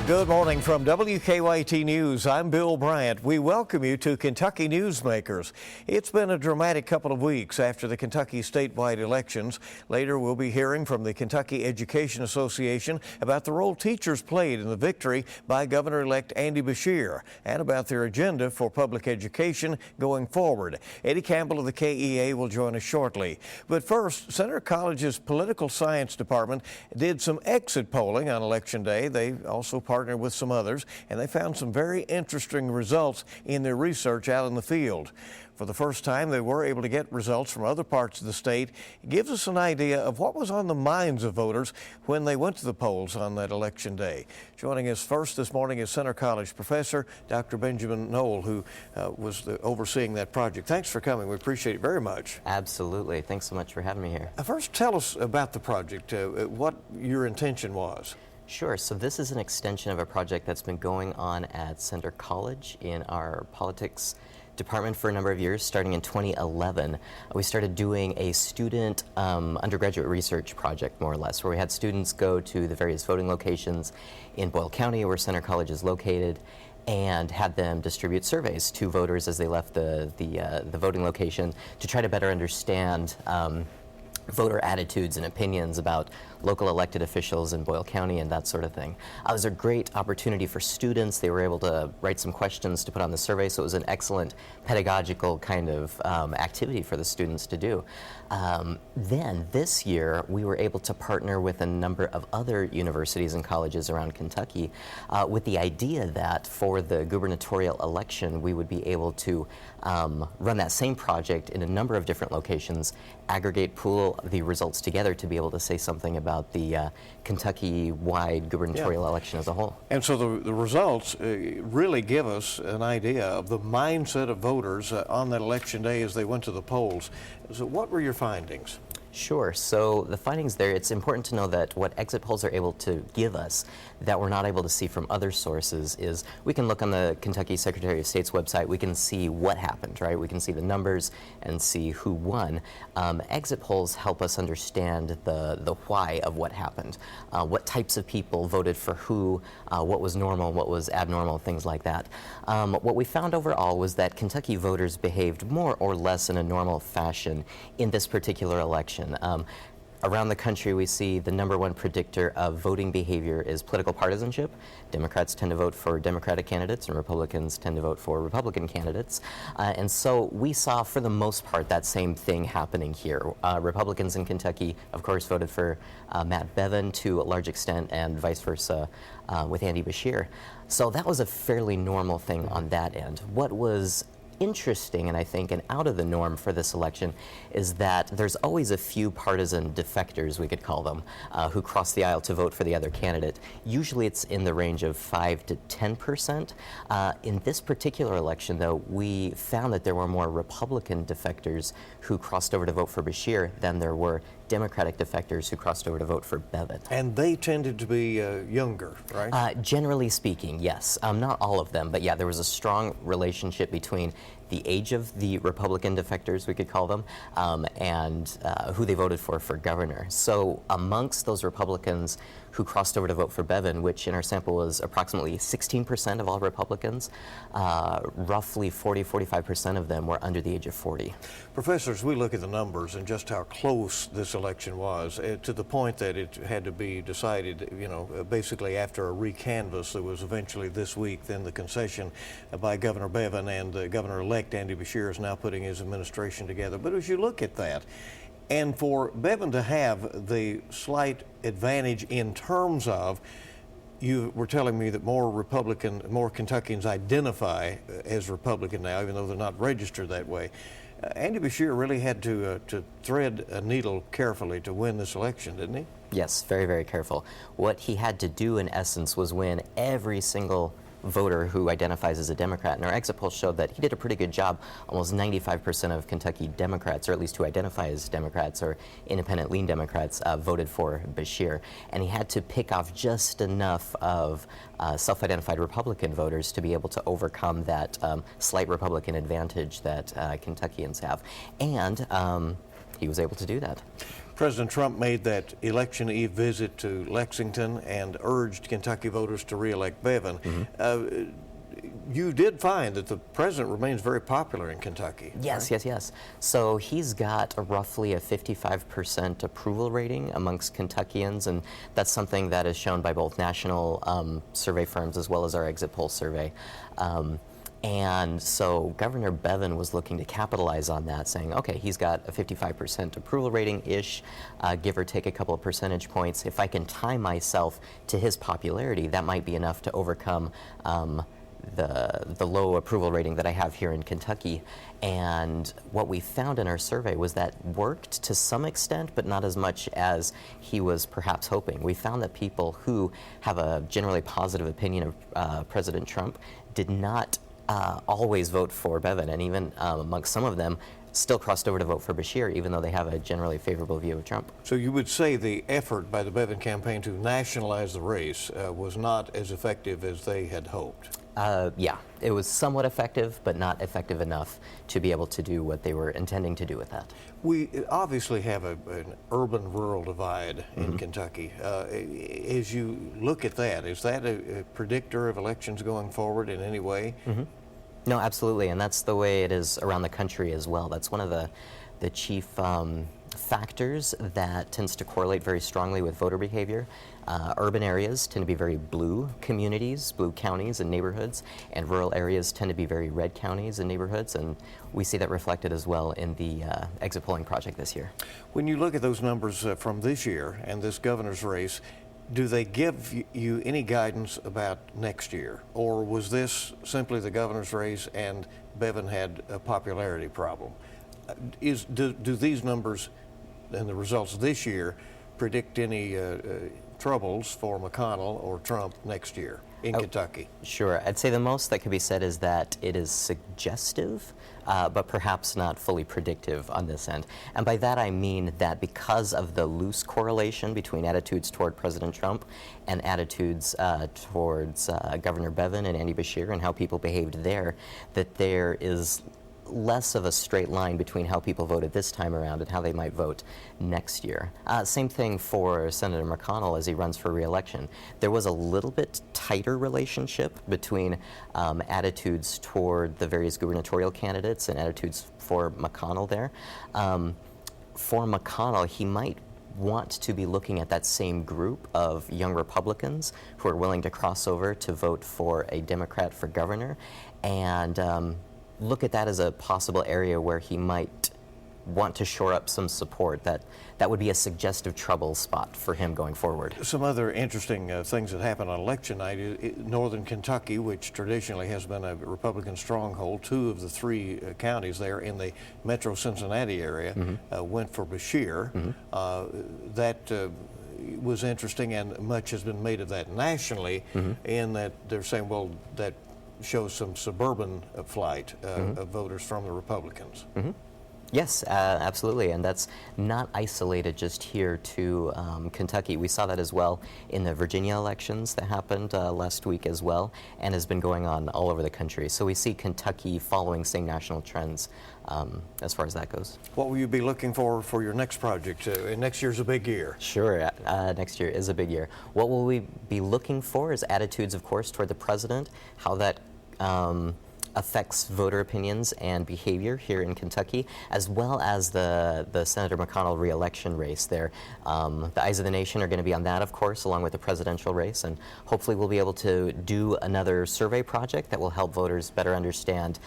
Good morning from WKYT News. I'm Bill Bryant. We welcome you to Kentucky Newsmakers. It's been a dramatic couple of weeks after the Kentucky statewide elections. Later, we'll be hearing from the Kentucky Education Association about the role teachers played in the victory by Governor-elect Andy Beshear and about their agenda for public education going forward. Eddie Campbell of the KEA will join us shortly. But first, Centre College's Political Science Department did some exit polling on Election Day. They also partnered with some others, and they found some very interesting results in their research out in the field. For the first time, they were able to get results from other parts of the state. It gives us an idea of what was on the minds of voters when they went to the polls on that election day. Joining us first this morning is Centre College professor Dr. Benjamin Knoll, who was overseeing that project. Thanks for coming. We appreciate it very much. Absolutely. Thanks so much for having me here. First, tell us about the project, what your intention was. Sure. So this is an extension of a project that's been going on at Centre College in our politics department for a number of years. Starting in 2011, we started doing a student undergraduate research project, more or less, where we had students go to the various voting locations in Boyle County, where Centre College is located, and had them distribute surveys to voters as they left the voting location to try to better understand voter attitudes and opinions about local elected officials in Boyle County and that sort of thing. It was a great opportunity for students. They were able to write some questions to put on the survey, so it was an excellent pedagogical kind of activity for the students to do. Then this year, we were able to partner with a number of other universities and colleges around Kentucky with the idea that for the gubernatorial election, we would be able to run that same project in a number of different locations, aggregate, pool the results together to be able to say something about the Kentucky-wide gubernatorial election as a whole. And so the results really give us an idea of the mindset of voters on that election day as they went to the polls. So what were your findings? Sure. So the findings there, it's important to know that what exit polls are able to give us that we're not able to see from other sources is we can look on the Kentucky Secretary of State's website, we can see what happened, right? We can see the numbers and see who won. Exit polls help us understand the why of what happened, what types of people voted for who, what was normal, what was abnormal, things like that. What we found overall was that Kentucky voters behaved more or less in a normal fashion in this particular election. Around the country, we see the #1 predictor of voting behavior is political partisanship. Democrats tend to vote for Democratic candidates, and Republicans tend to vote for Republican candidates. And so we saw, for the most part, that same thing happening here. Republicans in Kentucky, of course, voted for Matt Bevin to a large extent, and vice versa with Andy Beshear. So that was a fairly normal thing on that end. What was interesting, and I think an out of the norm for this election, is that there's always a few partisan defectors, we could call them, who cross the aisle to vote for the other candidate. Usually it's in the range of 5 to 10%. In this particular election, though, we found that there were more Republican defectors who crossed over to vote for Beshear than there were Democratic defectors who crossed over to vote for Bevin. And they tended to be younger, right? Generally speaking, yes. Not all of them, but yeah, there was a strong relationship between the age of the Republican defectors, we could call them, and who they voted for governor. So amongst those Republicans who crossed over to vote for Bevin, which in our sample was approximately 16% of all Republicans, roughly 45% of them were under the age of 40. Professors, we look at the numbers and just how close this election was, to the point that it had to be decided, basically after a recanvass that was eventually this week, then the concession by Governor Bevin, and Governor-elect Andy Beshear is now putting his administration together. But as you look at that, and for Bevin to have the slight advantage in terms of, you were telling me that more Kentuckians identify as Republican now, even though they're not registered that way. Andy Beshear really had to thread a needle carefully to win this election, didn't he? Yes, very, very careful. What he had to do, in essence, was win every single voter who identifies as a Democrat, and our exit polls showed that he did a pretty good job. Almost 95% of Kentucky Democrats, or at least who identify as Democrats or independent lean Democrats, voted for Beshear, and he had to pick off just enough of self-identified Republican voters to be able to overcome that slight Republican advantage that Kentuckians have. And he was able to do that. President Trump made that election eve visit to Lexington and urged Kentucky voters to re-elect Bevin. You did find that the president remains very popular in Kentucky. Yes, right? yes. So he's got roughly a 55% approval rating amongst Kentuckians, and that's something that is shown by both national survey firms as well as our exit poll survey. And so Governor Bevin was looking to capitalize on that, saying, okay, he's got a 55% approval rating-ish, give or take a couple of percentage points. If I can tie myself to his popularity, that might be enough to overcome the low approval rating that I have here in Kentucky. And what we found in our survey was that worked to some extent, but not as much as he was perhaps hoping. We found that people who have a generally positive opinion of President Trump did not always vote for Bevin, and even amongst some of them still crossed over to vote for Beshear, even though they have a generally favorable view of Trump. So you would say the effort by the Bevin campaign to nationalize the race was not as effective as they had hoped? Yeah, it was somewhat effective, but not effective enough to be able to do what they were intending to do with that. We obviously have an urban-rural divide in Kentucky. As you look at that, is that a predictor of elections going forward in any way? No, absolutely, and that's the way it is around the country as well. That's one of the chief factors that tends to correlate very strongly with voter behavior. Urban areas tend to be very blue communities, blue counties and neighborhoods, and rural areas tend to be very red counties and neighborhoods, and we see that reflected as well in the exit polling project this year. When you look at those numbers from this year and this governor's race, do they give you any guidance about next year? Or was this simply the governor's race and Bevin had a popularity problem? Do these numbers and the results this year predict any troubles for McConnell or Trump next year in Kentucky? Sure. I'd say the most that could be said is that it is suggestive, but perhaps not fully predictive on this end. And by that I mean that because of the loose correlation between attitudes toward President Trump and attitudes towards Governor Bevin and Andy Beshear and how people behaved there, that there is less of a straight line between how people voted this time around and how they might vote next year. Same thing for Senator McConnell as he runs for re-election. There was a little bit tighter relationship between attitudes toward the various gubernatorial candidates and attitudes for McConnell there. For McConnell, he might want to be looking at that same group of young Republicans who are willing to cross over to vote for a Democrat for governor, and look at that as a possible area where he might want to shore up some support. That would be a suggestive trouble spot for him going forward. Some other interesting things that happened on election night. Northern Kentucky, which traditionally has been a Republican stronghold, 2 of the 3 counties there in the metro Cincinnati area went for Beshear. That was interesting, and much has been made of that nationally, in that they're saying, well, that shows some suburban flight of voters from the Republicans. Yes, absolutely, and that's not isolated just here to Kentucky. We saw that as well in the Virginia elections that happened last week as well, and has been going on all over the country. So we see Kentucky following same national trends as far as that goes. What will you be looking for your next project? Next year's a big year. Sure, next year is a big year. What will we be looking for is attitudes, of course, toward the president, how that affects voter opinions and behavior here in Kentucky, as well as the Senator McConnell re-election race there. The eyes of the nation are going to be on that, of course, along with the presidential race, and hopefully we'll be able to do another survey project that will help voters better understand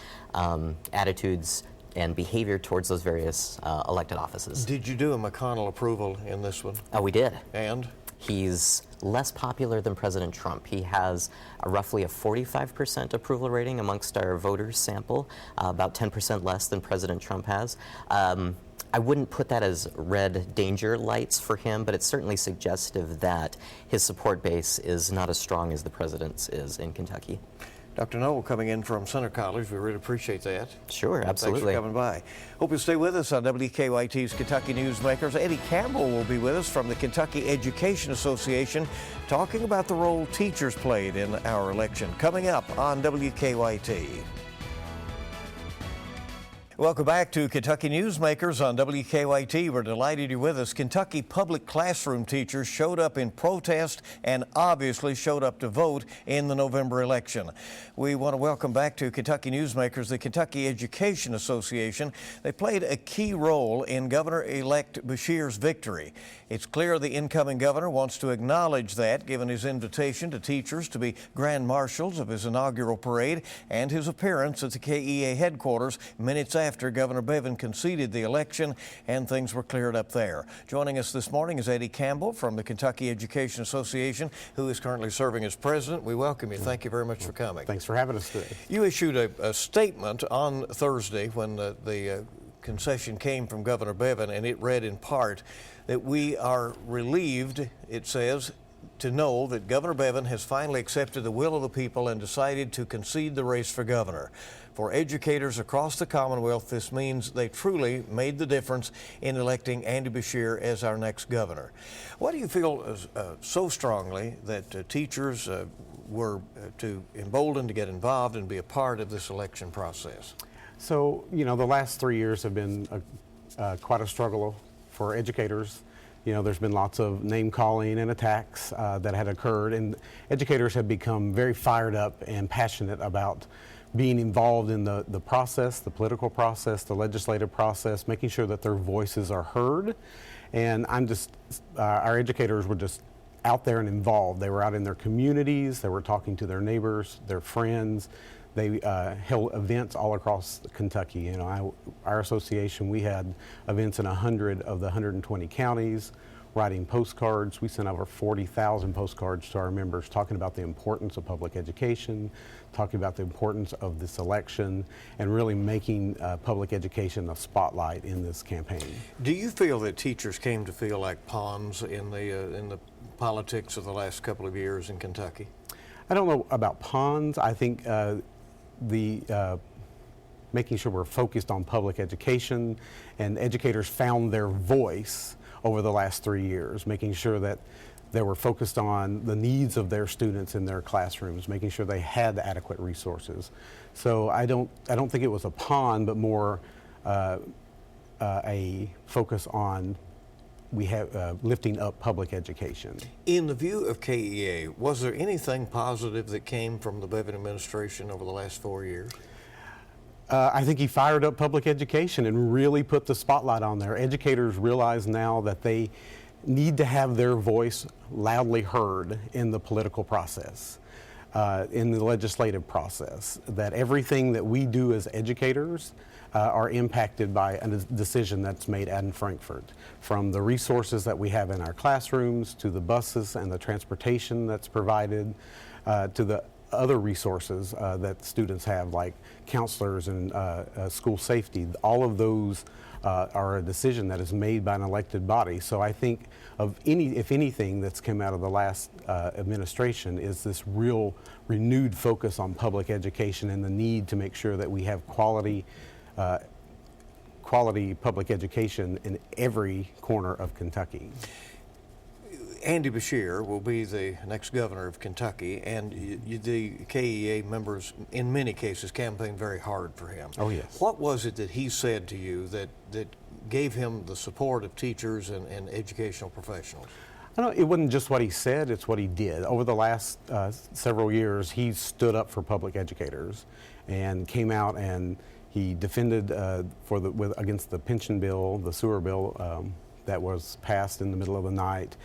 attitudes and behavior towards those various elected offices. Did you do a McConnell approval in this one? Oh, we did. And? He's less popular than President Trump. He has roughly a 45% approval rating amongst our voters sample, about 10% less than President Trump has. I wouldn't put that as red danger lights for him, but it's certainly suggestive that his support base is not as strong as the president's is in Kentucky. Dr. Knoll coming in from Center College. We really appreciate that. Sure, absolutely. Thanks for coming by. Hope you'll stay with us on WKYT's Kentucky Newsmakers. Eddie Campbell will be with us from the Kentucky Education Association, talking about the role teachers played in our election. Coming up on WKYT. Welcome back to Kentucky Newsmakers on WKYT. We're delighted you're with us. Kentucky public classroom teachers showed up in protest and obviously showed up to vote in the November election. We want to welcome back to Kentucky Newsmakers the Kentucky Education Association. They played a key role in Governor-elect Beshear's victory. It's clear the incoming governor wants to acknowledge that, given his invitation to teachers to be grand marshals of his inaugural parade and his appearance at the KEA headquarters minutes after Governor Bevin conceded the election and things were cleared up there. Joining us this morning is Campbell from the Kentucky Education Association, who is currently serving as president. We welcome you. Thank you very much for coming. Thanks for having us today. You issued a statement on Thursday when the concession came from Governor Bevin, and it read in part that we are relieved, it says, to know that Governor Bevin has finally accepted the will of the people and decided to concede the race for governor. For educators across the Commonwealth, this means they truly made the difference in electing Andy Beshear as our next governor. Why do you feel so strongly that teachers were emboldened to get involved and be a part of this election process? So, the last 3 years have been quite a struggle for educators. There's been lots of name calling and attacks that had occurred, and educators have become very fired up and passionate about being involved in the process, the political process, the legislative process, making sure that their voices are heard. And our educators were just out there and involved. They were out in their communities, they were talking to their neighbors, their friends. They held events all across Kentucky. Our association, we had events in 100 of the 120 counties, writing postcards. We sent over 40,000 postcards to our members talking about the importance of public education, talking about the importance of this election, and really making public education a spotlight in this campaign. Do you feel that teachers came to feel like pawns in the politics of the last couple of years in Kentucky? I don't know about pawns. I think making sure we're focused on public education, and educators found their voice over the last 3 years, making sure that they were focused on the needs of their students in their classrooms, making sure they had adequate resources. So I don't think it was a pawn, but more a focus on lifting up public education. In the view of KEA, was there anything positive that came from the Bevin administration over the last 4 years? I think he fired up public education and really put the spotlight on there. Educators realize now that they need to have their voice loudly heard in the political process, in the legislative process, that everything that we do as educators are impacted by a decision that's made in Frankfort, from the resources that we have in our classrooms to the buses and the transportation that's provided to the other resources that students have, like counselors and school safety. All of those are a decision that is made by an elected body. So I think if anything that's come out of the last administration is this real renewed focus on public education and the need to make sure that we have quality public education in every corner of Kentucky. Andy Beshear will be the next governor of Kentucky, and the KEA members, in many cases, campaigned very hard for him. Oh, yes. What was it that he said to you that gave him the support of teachers and educational professionals? It wasn't just what he said, it's what he did. Over the last several years, he stood up for public educators and came out and he defended against the pension bill, the sewer bill that was passed in the middle of the night.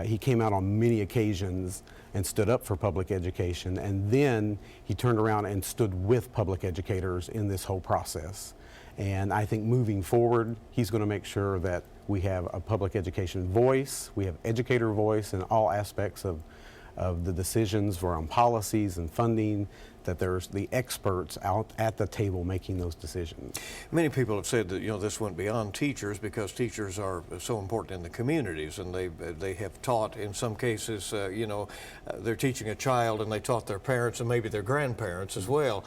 He came out on many occasions and stood up for public education, and then he turned around and stood with public educators in this whole process. And I think moving forward, he's going to make sure that we have a public education voice, we have educator voice in all aspects of the decisions around policies and funding, that there's the experts out at the table making those decisions. Many people have said that this went beyond teachers because teachers are so important in the communities, and they have taught in some cases. They're teaching a child, and they taught their parents and maybe their grandparents as well.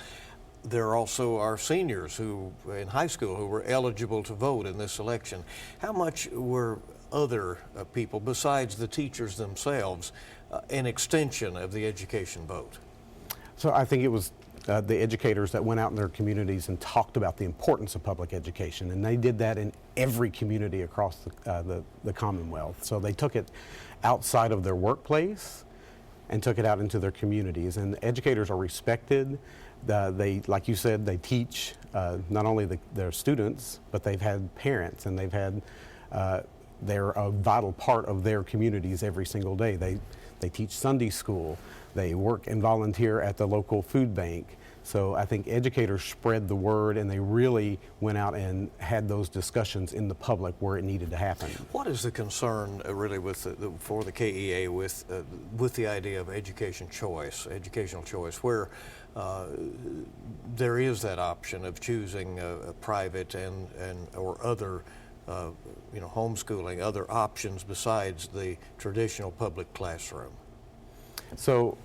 There also are seniors who in high school who were eligible to vote in this election. How much were other people besides the teachers themselves an extension of the education vote? So I think it was the educators that went out in their communities and talked about the importance of public education, and they did that in every community across the Commonwealth. So they took it outside of their workplace and took it out into their communities, and educators are respected. They, like you said, they teach not only their students, but they've had parents, and they've had they're a vital part of their communities every single day. They teach Sunday school. They work and volunteer at the local food bank. So I think educators spread the word, and they really went out and had those discussions in the public where it needed to happen. What is the concern really with for the KEA with the idea of educational choice, where there is that option of choosing a private and or other homeschooling, other options besides the traditional public classroom? So,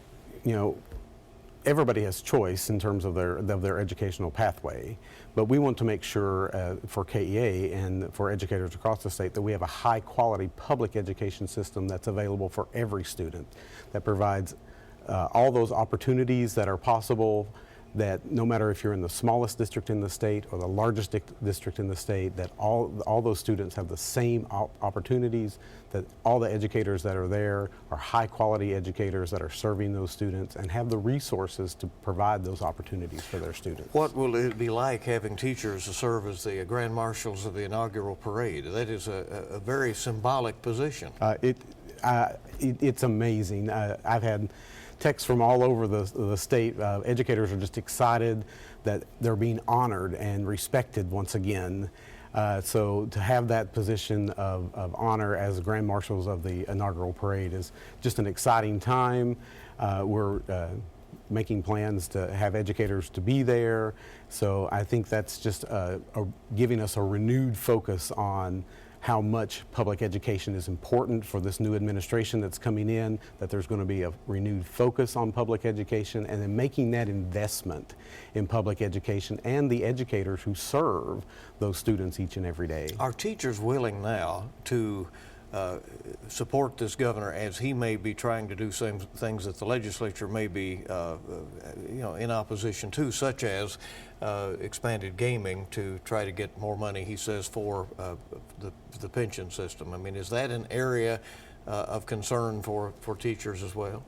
everybody has choice in terms of their educational pathway, but we want to make sure for KEA and for educators across the state that we have a high quality public education system that's available for every student, that provides all those opportunities that are possible, that no matter if you're in the smallest district in the state or the largest district in the state, that all those students have the same opportunities, that all the educators that are there are high quality educators that are serving those students and have the resources to provide those opportunities for their students. What will it be like having teachers serve as the grand marshals of the inaugural parade? That is a very symbolic position. It's amazing. I've had texts from all over the state. Educators are just excited that they're being honored and respected once again. So to have that position of honor as Grand Marshals of the inaugural parade is just an exciting time. We're making plans to have educators to be there. So I think that's just giving us a renewed focus on how much public education is important for this new administration that's coming in, that there's going to be a renewed focus on public education, and then making that investment in public education and the educators who serve those students each and every day. Are teachers willing now to support this governor as he may be trying to do some things that the legislature may be in opposition to, such as expanded gaming to try to get more money, he says, for the pension system? I mean, is that an area of concern for teachers as well?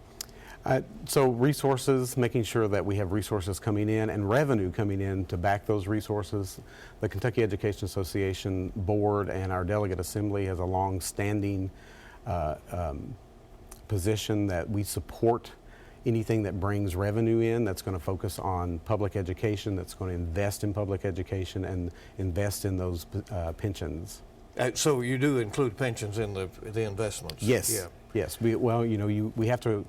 So resources, making sure that we have resources coming in and revenue coming in to back those resources. The Kentucky Education Association Board and our Delegate Assembly has a long-standing position that we support anything that brings revenue in that's going to focus on public education, that's going to invest in public education and invest in those pensions. So you do include pensions in the investments? Yes. Yeah. Yes. We have to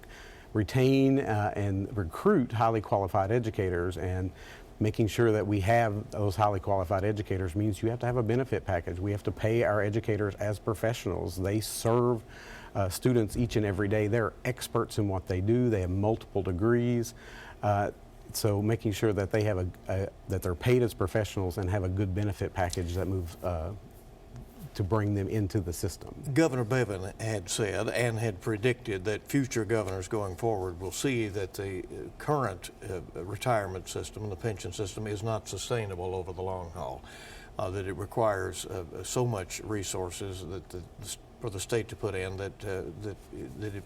retain and recruit highly qualified educators, and making sure that we have those highly qualified educators means you have to have a benefit package. We have to pay our educators as professionals. They serve students each and every day. They're experts in what they do. They have multiple degrees. So making sure that they have that they're paid as professionals and have a good benefit package that moves to bring them into the system. Governor Bevin had said and had predicted that future governors going forward will see that the current retirement system and the pension system is not sustainable over the long haul, that it requires so much resources for the state to put in that it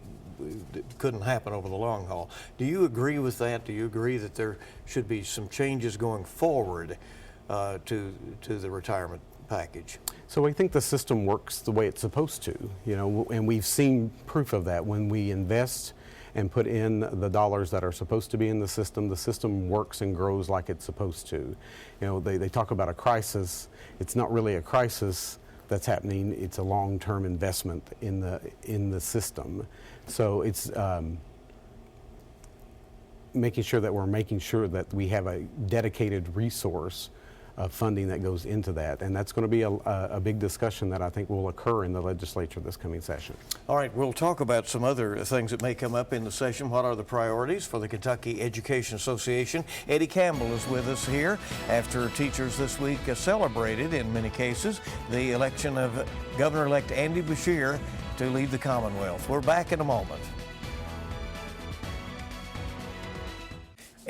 couldn't happen over the long haul. Do you agree with that? Do you agree that there should be some changes going forward to the retirement package? So I think the system works the way it's supposed to, and we've seen proof of that. When we invest and put in the dollars that are supposed to be in the system works and grows like it's supposed to. They talk about a crisis. It's not really a crisis that's happening. It's a long-term investment in the system. So it's making sure that we have a dedicated resource of funding that goes into that, and that's going to be a big discussion that I think will occur in the legislature this coming session. All right, we'll talk about some other things that may come up in the session. What are the priorities for the Kentucky Education Association? Eddie Campbell is with us here after teachers this week celebrated, in many cases, the election of Governor-elect Andy Beshear to lead the Commonwealth. We're back in a moment.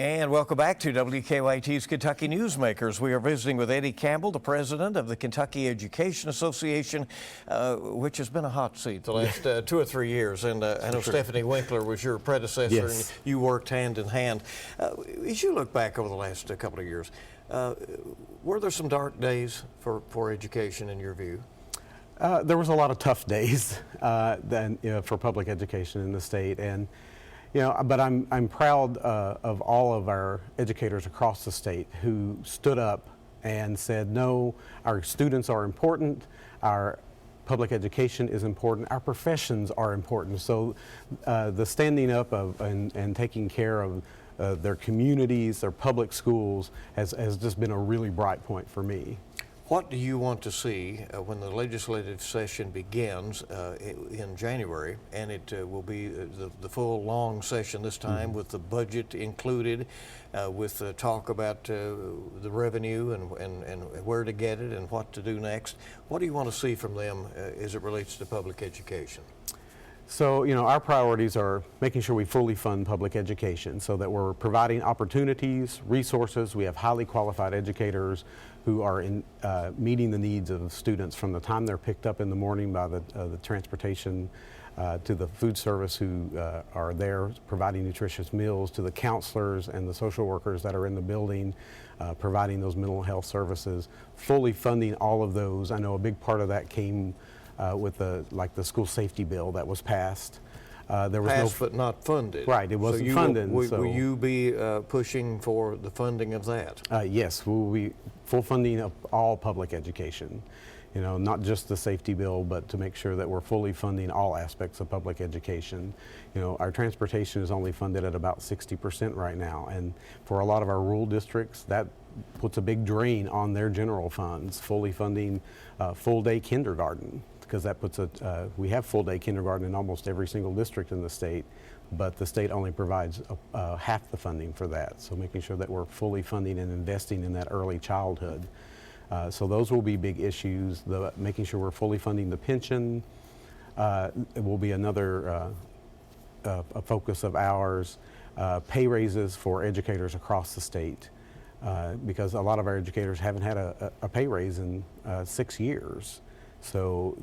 And welcome back to WKYT's Kentucky Newsmakers. We are visiting with Eddie Campbell, the president of the Kentucky Education Association, which has been a hot seat the last 2 or 3 years. And I know Stephanie Winkler was your predecessor, Yes. and you worked hand in hand. As you look back over the last couple of years, were there some dark days for education in your view? There was a lot of tough days for public education in the state, and but I'm proud of all of our educators across the state who stood up and said, no, our students are important, our public education is important, our professions are important. So the standing up and taking care of their communities, their public schools has just been a really bright point for me. What do you want to see when the legislative session begins in January, and it will be the full long session this time with the budget included, with talk about the revenue and where to get it and what to do next? What do you want to see from them as it relates to public education? So, our priorities are making sure we fully fund public education so that we're providing opportunities, resources. We have highly qualified educators who are meeting the needs of students from the time they're picked up in the morning by the transportation to the food service who are there providing nutritious meals, to the counselors and the social workers that are in the building providing those mental health services, fully funding all of those. I know a big part of that came with the school safety bill that was passed. There was passed but not funded. Right, it wasn't so funded. Will you be pushing for the funding of that? Yes, we will be full funding of all public education. Not just the safety bill, but to make sure that we're fully funding all aspects of public education. Our transportation is only funded at about 60% right now, and for a lot of our rural districts, that puts a big drain on their general funds, fully funding full-day kindergarten, because that puts we have full-day kindergarten in almost every single district in the state, but the state only provides half the funding for that. So making sure that we're fully funding and investing in that early childhood. So those will be big issues. Making sure we're fully funding the pension it will be another a focus of ours. Pay raises for educators across the state, because a lot of our educators haven't had a pay raise in 6 years. So,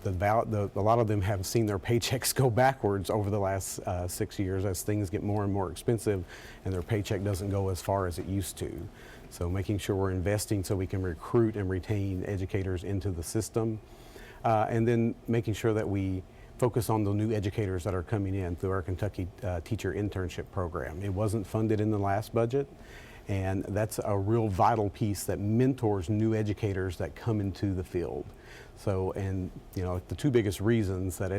a lot of them have seen their paychecks go backwards over the last 6 years as things get more and more expensive and their paycheck doesn't go as far as it used to. So making sure we're investing so we can recruit and retain educators into the system. And then making sure that we focus on the new educators that are coming in through our Kentucky Teacher Internship Program. It wasn't funded in the last budget, and that's a real vital piece that mentors new educators that come into the field. So, and the two biggest reasons that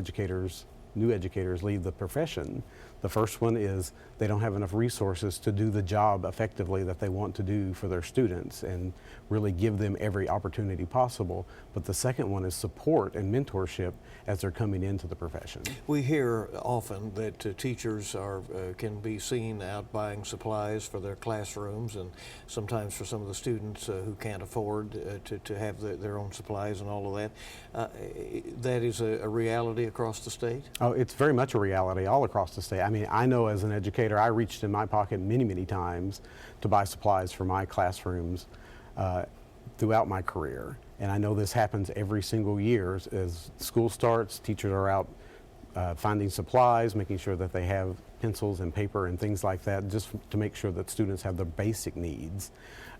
new educators leave the profession, the first one is they don't have enough resources to do the job effectively that they want to do for their students and really give them every opportunity possible. But the second one is support and mentorship as they're coming into the profession. We hear often that teachers can be seen out buying supplies for their classrooms, and sometimes for some of the students who can't afford to have their own supplies and all of that. That is a reality across the state? Oh, it's very much a reality all across the state. I mean, I know as an educator, I reached in my pocket many, many times to buy supplies for my classrooms throughout my career. And I know this happens every single year. As school starts, teachers are out finding supplies, making sure that they have pencils and paper and things like that, just to make sure that students have their basic needs.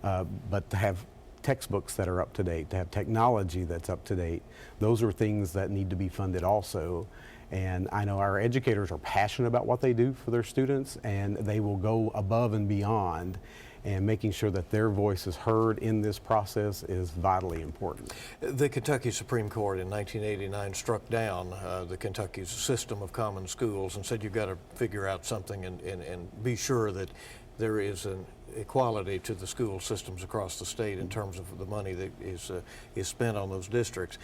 But to have textbooks that are up to date, to have technology that's up to date, those are things that need to be funded also. And I know our educators are passionate about what they do for their students, and they will go above and beyond, and making sure that their voice is heard in this process is vitally important. The Kentucky Supreme Court in 1989 struck down the Kentucky's system of common schools and said you've got to figure out something and be sure that there is an equality to the school systems across the state in terms of the money that is spent on those districts.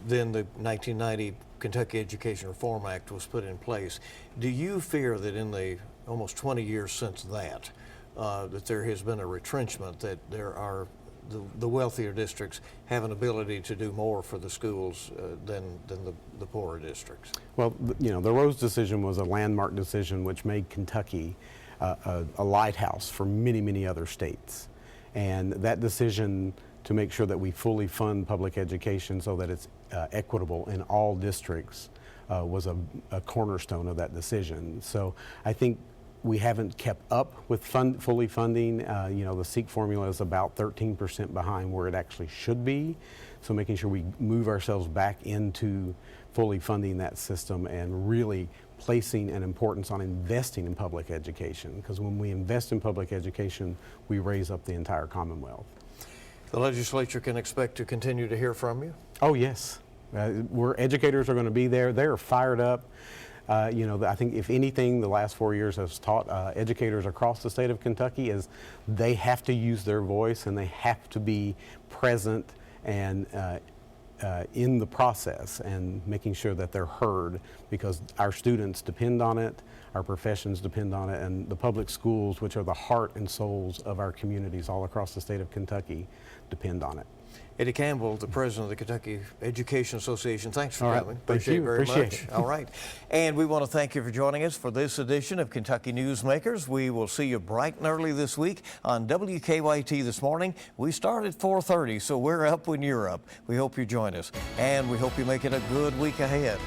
Then the 1990 Kentucky Education Reform Act was put in place. Do you fear that in the almost 20 years since that, that there has been a retrenchment, that there are the wealthier districts have an ability to do more for the schools than the poorer districts? Well, the Rose decision was a landmark decision which made Kentucky a lighthouse for many, many other states. And that decision to make sure that we fully fund public education so that it's equitable in all districts was a cornerstone of that decision. So I think we haven't kept up with fully funding. The SEEK formula is about 13% behind where it actually should be. So making sure we move ourselves back into fully funding that system and really placing an importance on investing in public education. Because when we invest in public education, we raise up the entire Commonwealth. The legislature can expect to continue to hear from you? Oh, yes. Educators are going to be there. They're fired up. I think if anything, the last 4 years has taught educators across the state of Kentucky is they have to use their voice and they have to be present and in the process and making sure that they're heard, because our students depend on it, our professions depend on it, and the public schools, which are the heart and souls of our communities all across the state of Kentucky, depend on it. Eddie Campbell, the president of the Kentucky Education Association, thanks for All right. coming. Thank you. Very Appreciate much. it. All right. And we want to thank you for joining us for this edition of Kentucky Newsmakers. We will see you bright and early this week on WKYT this morning. We start at 4:30, so we're up when you're up. We hope you join us, and we hope you make it a good week ahead.